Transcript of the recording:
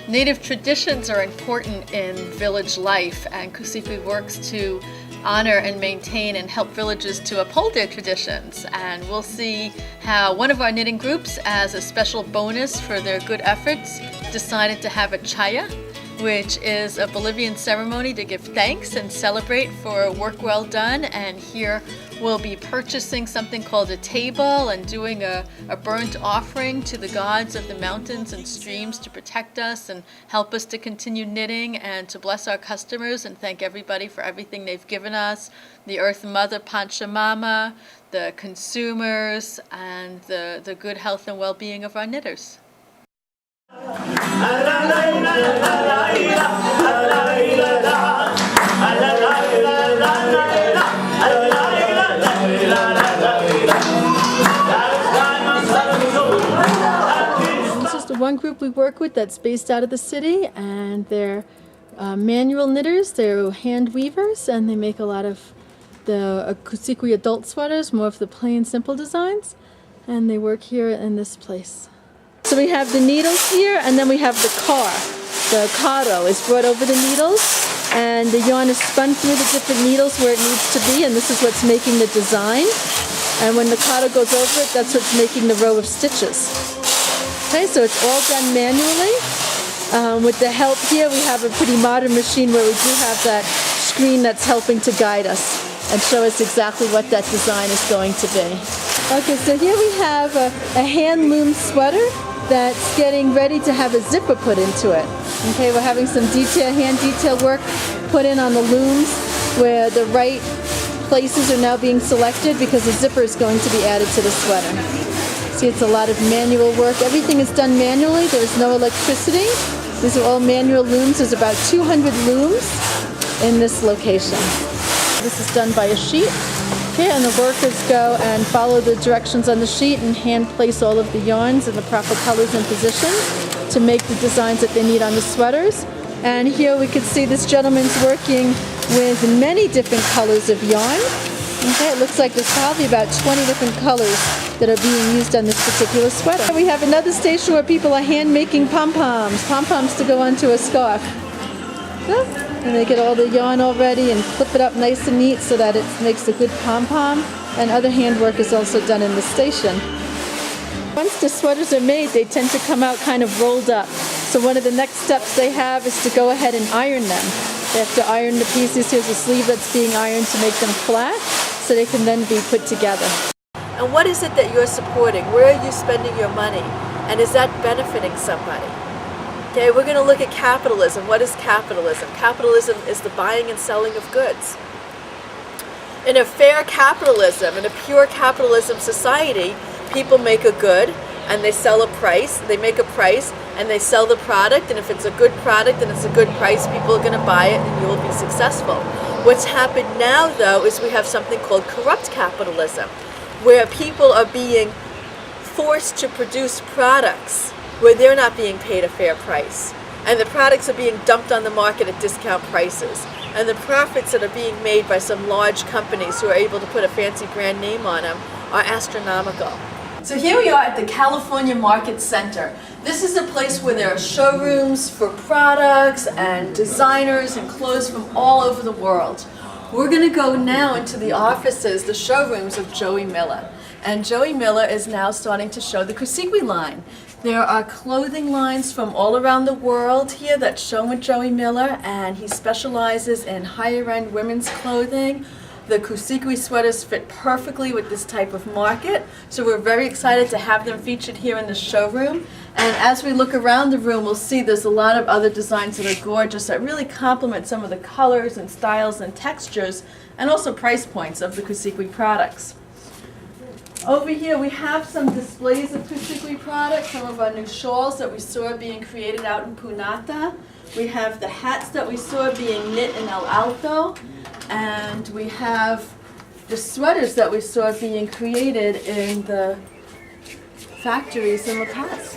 Native traditions are important in village life, and Kusikwi works to honor and maintain and help villages to uphold their traditions. And we'll see how one of our knitting groups, as a special bonus for their good efforts, decided to have a chaya, which is a Bolivian ceremony to give thanks and celebrate for work well done. And here we'll be purchasing something called a table and doing a burnt offering to the gods of the mountains and streams to protect us and help us to continue knitting and to bless our customers and thank everybody for everything they've given us, the Earth Mother, Pachamama, the consumers, and the good health and well-being of our knitters. This is the one group we work with that's based out of the city, and they're manual knitters, they're hand weavers, and they make a lot of the Kusikwi adult sweaters, more of the plain simple designs, and they work here in this place. So we have the needles here, and then we have the car. The caro is brought over the needles, and the yarn is spun through the different needles where it needs to be, and this is what's making the design. And when the caro goes over it, that's what's making the row of stitches. Okay, so it's all done manually. With the help here, we have a pretty modern machine where we do have that screen that's helping to guide us and show us exactly what that design is going to be. Okay, so here we have a hand loom sweater that's getting ready to have a zipper put into it. Okay, we're having some hand detail work put in on the looms where the right places are now being selected because the zipper is going to be added to the sweater. See, it's a lot of manual work. Everything is done manually. There is no electricity. These are all manual looms. There's about 200 looms in this location. This is done by a sheet. Okay, and the workers go and follow the directions on the sheet and hand place all of the yarns in the proper colors and positions to make the designs that they need on the sweaters. And here we can see this gentleman's working with many different colors of yarn. Okay, it looks like there's probably about 20 different colors that are being used on this particular sweater. We have another station where people are hand making pom-poms to go onto a scarf. And they get all the yarn all ready and clip it up nice and neat so that it makes a good pom-pom. And other handwork is also done in the station. Once the sweaters are made, they tend to come out kind of rolled up. So one of the next steps they have is to go ahead and iron them. They have to iron the pieces. Here's a sleeve that's being ironed to make them flat so they can then be put together. And what is it that you're supporting? Where are you spending your money? And is that benefiting somebody? Okay, we're going to look at capitalism. What is capitalism? Capitalism is the buying and selling of goods. In a fair capitalism, in a pure capitalism society, people make a good and they sell a price. They make a price and they sell the product, and if it's a good product and it's a good price, people are going to buy it and you will be successful. What's happened now, though, is we have something called corrupt capitalism, where people are being forced to produce products where they're not being paid a fair price. And the products are being dumped on the market at discount prices. And the profits that are being made by some large companies who are able to put a fancy brand name on them are astronomical. So here we are at the California Market Center. This is a place where there are showrooms for products and designers and clothes from all over the world. We're going to go now into the offices, the showrooms of Joey Miller. And Joey Miller is now starting to show the Kusikwi line. There are clothing lines from all around the world here that's shown with Joey Miller, and he specializes in higher-end women's clothing. The Kusikwi sweaters fit perfectly with this type of market, so we're very excited to have them featured here in the showroom. And as we look around the room, we'll see there's a lot of other designs that are gorgeous that really complement some of the colors and styles and textures and also price points of the Kusikwi products. Over here we have some displays of Kusikwi products, some of our new shawls that we saw being created out in Punata. We have the hats that we saw being knit in El Alto, and we have the sweaters that we saw being created in the factories in La Paz.